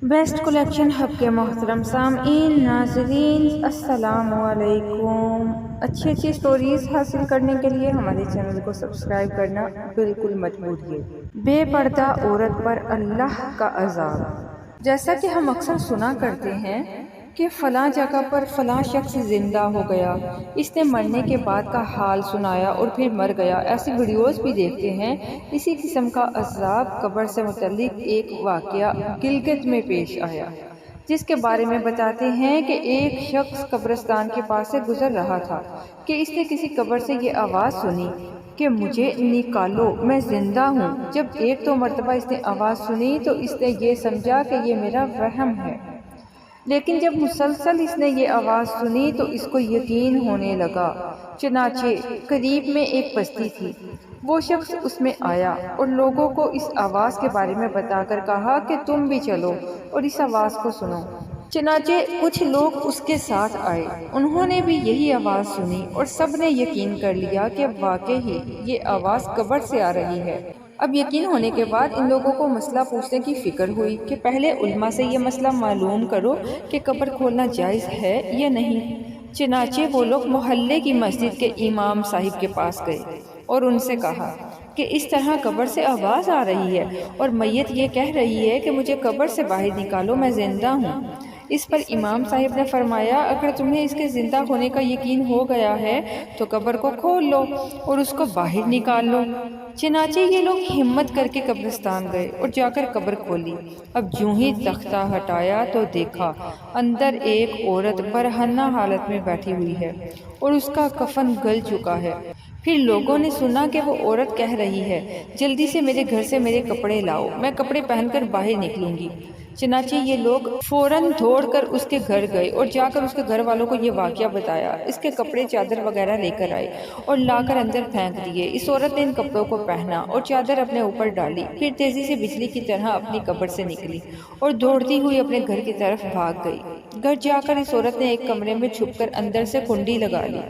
Best collection hub کے محترم سامعین ناظرین السلام علیکم۔ اچھی اچھی سٹوریز حاصل کرنے کے لیے ہمارے چینل کو سبسکرائب کرنا بالکل مت بھولیے۔ بے پردہ عورت پر اللہ کا عذاب۔ جیسا کہ ہم اکثر سنا کرتے ہیں کہ فلاں جگہ پر فلاں شخص زندہ ہو گیا، اس نے مرنے کے بعد کا حال سنایا اور پھر مر گیا، ایسی ویڈیوز بھی دیکھتے ہیں۔ اسی قسم کا عذاب قبر سے متعلق ایک واقعہ گلگت میں پیش آیا، جس کے بارے میں بتاتے ہیں کہ ایک شخص قبرستان کے پاس سے گزر رہا تھا کہ اس نے کسی قبر سے یہ آواز سنی کہ مجھے نکالو، میں زندہ ہوں۔ جب ایک دو مرتبہ اس نے آواز سنی تو اس نے یہ سمجھا کہ یہ میرا وہم ہے، لیکن جب مسلسل اس نے یہ آواز سنی تو اس کو یقین ہونے لگا۔ چنانچہ قریب میں ایک بستی تھی، وہ شخص اس میں آیا اور لوگوں کو اس آواز کے بارے میں بتا کر کہا کہ تم بھی چلو اور اس آواز کو سنو۔ چنانچہ کچھ لوگ اس کے ساتھ آئے، انہوں نے بھی یہی آواز سنی اور سب نے یقین کر لیا کہ واقعی یہ آواز قبر سے آ رہی ہے۔ اب یقین ہونے کے بعد ان لوگوں کو مسئلہ پوچھنے کی فکر ہوئی کہ پہلے علماء سے یہ مسئلہ معلوم کرو کہ قبر کھولنا جائز ہے یا نہیں۔ چنانچہ وہ لوگ محلے کی مسجد کے امام صاحب کے پاس گئے اور ان سے کہا کہ اس طرح قبر سے آواز آ رہی ہے اور میت یہ کہہ رہی ہے کہ مجھے قبر سے باہر نکالو، میں زندہ ہوں۔ اس پر امام صاحب نے فرمایا اگر تمہیں اس کے زندہ ہونے کا یقین ہو گیا ہے تو قبر کو کھول لو اور اس کو باہر نکال لو۔ چنانچہ یہ لوگ ہمت کر کے قبرستان گئے اور جا کر قبر کھولی۔ اب جوں ہی تختہ ہٹایا تو دیکھا اندر ایک عورت برہنہ حالت میں بیٹھی ہوئی ہے اور اس کا کفن گل چکا ہے۔ پھر لوگوں نے سنا کہ وہ عورت کہہ رہی ہے جلدی سے میرے گھر سے میرے کپڑے لاؤ، میں کپڑے پہن کر باہر نکلوں گی۔ چنانچہ یہ لوگ فوراً دوڑ کر اس کے گھر گئے اور جا کر اس کے گھر والوں کو یہ واقعہ بتایا۔ اس کے کپڑے چادر وغیرہ لے کر آئے اور لا کر اندر پھینک دیے۔ اس عورت نے ان کپڑوں کو پہنا اور چادر اپنے اوپر ڈالی، پھر تیزی سے بجلی کی طرح اپنی قبر سے نکلی اور دوڑتی ہوئی اپنے گھر کی طرف بھاگ گئی۔ گھر جا کر اس عورت نے ایک کمرے میں چھپ کر اندر سے کنڈی لگا لی۔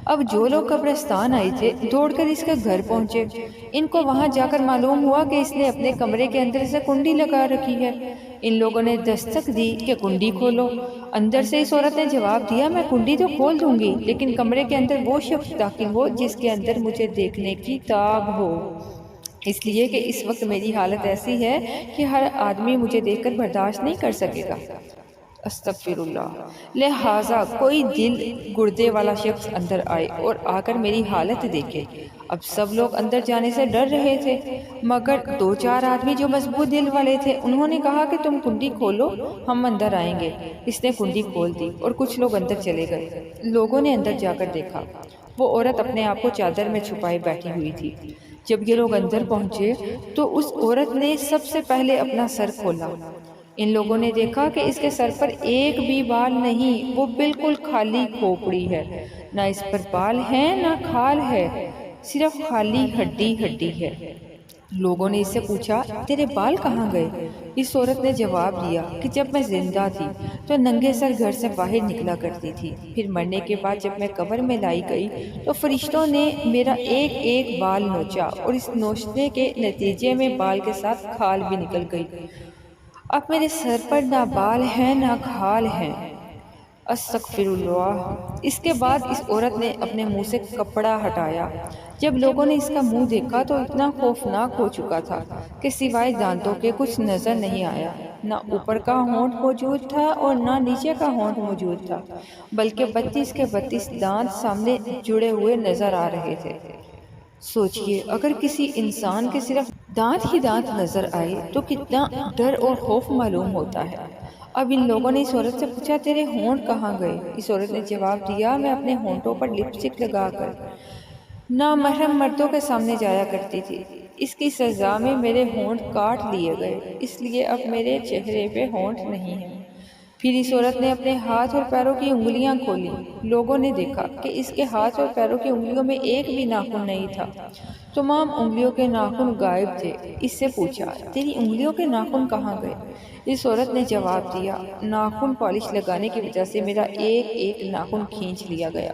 اب جو لوگ قبرستان آئے تھے دوڑ کر اس کے گھر پہنچے۔ ان کو وہاں جا کر معلوم ہوا کہ اس نے اپنے کمرے کے اندر سے کنڈی لگا رکھی ہے۔ ان لوگوں نے دستک دی کہ کنڈی کھولو۔ اندر سے اس عورت نے جواب دیا میں کنڈی تو کھول دوں گی لیکن کمرے کے اندر وہ شخص داخل ہو جس کے اندر مجھے دیکھنے کی تاب ہو، اس لیے کہ اس وقت میری حالت ایسی ہے کہ ہر آدمی مجھے دیکھ کر برداشت نہیں کر سکے گا۔ استغفر اللہ۔ لہٰذا کوئی دل گردے والا شخص اندر آئے اور آ کر میری حالت دیکھے۔ اب سب لوگ اندر جانے سے ڈر رہے تھے مگر دو چار آدمی جو مضبوط دل والے تھے انہوں نے کہا کہ تم کنڈی کھولو، ہم اندر آئیں گے۔ اس نے کنڈی کھول دی اور کچھ لوگ اندر چلے گئے۔ لوگوں نے اندر جا کر دیکھا وہ عورت اپنے آپ کو چادر میں چھپائے بیٹھی ہوئی تھی۔ جب یہ لوگ اندر پہنچے تو اس عورت نے سب سے پہلے اپنا سر کھولا۔ ان لوگوں نے دیکھا کہ اس کے سر پر ایک بھی بال نہیں، وہ بالکل خالی کھوپڑی ہے، نہ اس پر بال ہیں نہ کھال ہے، صرف خالی ہڈی ہڈی ہے۔ لوگوں نے اس سے پوچھا تیرے بال کہاں گئے؟ اس عورت نے جواب دیا کہ جب میں زندہ تھی تو ننگے سر گھر سے باہر نکلا کرتی تھی، پھر مرنے کے بعد جب میں قبر میں لائی گئی تو فرشتوں نے میرا ایک ایک بال نوچا اور اس نوچنے کے نتیجے میں بال کے ساتھ کھال بھی نکل گئی۔ اب میرے سر پر نہ بال ہیں نہ کھال ہیں۔ استغفر اللہ۔ اس کے بعد اس عورت نے اپنے منہ سے کپڑا ہٹایا۔ جب لوگوں نے اس کا منہ دیکھا تو اتنا خوفناک ہو چکا تھا کہ سوائے دانتوں کے کچھ نظر نہیں آیا، نہ اوپر کا ہونٹ موجود تھا اور نہ نیچے کا ہونٹ موجود تھا، بلکہ 32 کے 32 دانت سامنے جڑے ہوئے نظر آ رہے تھے۔ سوچئے اگر کسی انسان کے صرف دانت ہی دانت نظر آئے تو کتنا ڈر اور خوف معلوم ہوتا ہے۔ اب ان لوگوں نے اس عورت سے پوچھا تیرے ہونٹ کہاں گئے؟ اس عورت نے جواب دیا میں اپنے ہونٹوں پر لپسٹک لگا کر نامحرم مردوں کے سامنے جایا کرتی تھی، اس کی سزا میں میرے ہونٹ کاٹ لیے گئے، اس لیے اب میرے چہرے پہ ہونٹ نہیں ہیں۔ پھر اس عورت نے اپنے ہاتھ اور پیروں کی انگلیاں کھولی۔ لوگوں نے دیکھا کہ اس کے ہاتھ اور پیروں کی انگلیوں میں ایک بھی ناخن نہیں تھا، تمام انگلیوں کے ناخن غائب تھے۔ اس سے پوچھا تیری انگلیوں کے ناخن کہاں گئے؟ اس عورت نے جواب دیا ناخن پالش لگانے کی وجہ سے میرا ایک ایک ناخن کھینچ لیا گیا۔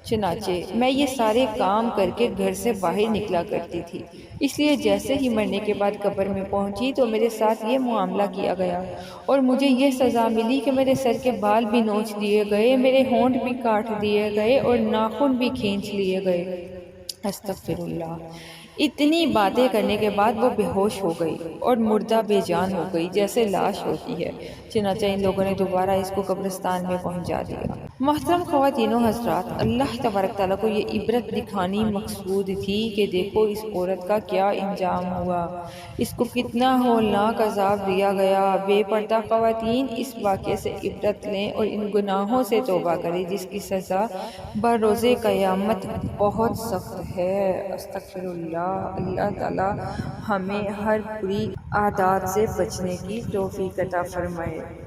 چنانچہ میں یہ سارے کام کر کے گھر سے باہر نکلا کرتی تھی، اس لیے جیسے ہی مرنے کے بعد قبر میں پہنچی تو میرے ساتھ یہ معاملہ کیا گیا اور مجھے یہ سزا ملی کہ میرے سر کے بال بھی نوچ دیے گئے، میرے ہونٹ بھی کاٹ دیے گئے اور ناخن بھی کھینچ لیے گئے۔ استغفر اللہ۔ اتنی باتیں کرنے کے بعد وہ بے ہوش ہو گئی اور مردہ بے جان ہو گئی، جیسے لاش ہوتی ہے۔ چنانچہ ان لوگوں نے دوبارہ اس کو قبرستان میں پہنچا دیا۔ محترم خواتین و حضرات، اللہ تبارک تعالیٰ کو یہ عبرت دکھانی مقصود تھی کہ دیکھو اس عورت کا کیا انجام ہوا، اس کو کتنا ہولناک عذاب دیا گیا۔ بے پردہ خواتین اس واقعے سے عبرت لیں اور ان گناہوں سے توبہ کریں جس کی سزا بروز قیامت بہت سخت ہے۔ استغفر اللہ۔ اللہ تعالیٰ ہمیں ہر بری عادات سے بچنے کی توفیق عطا فرمائے۔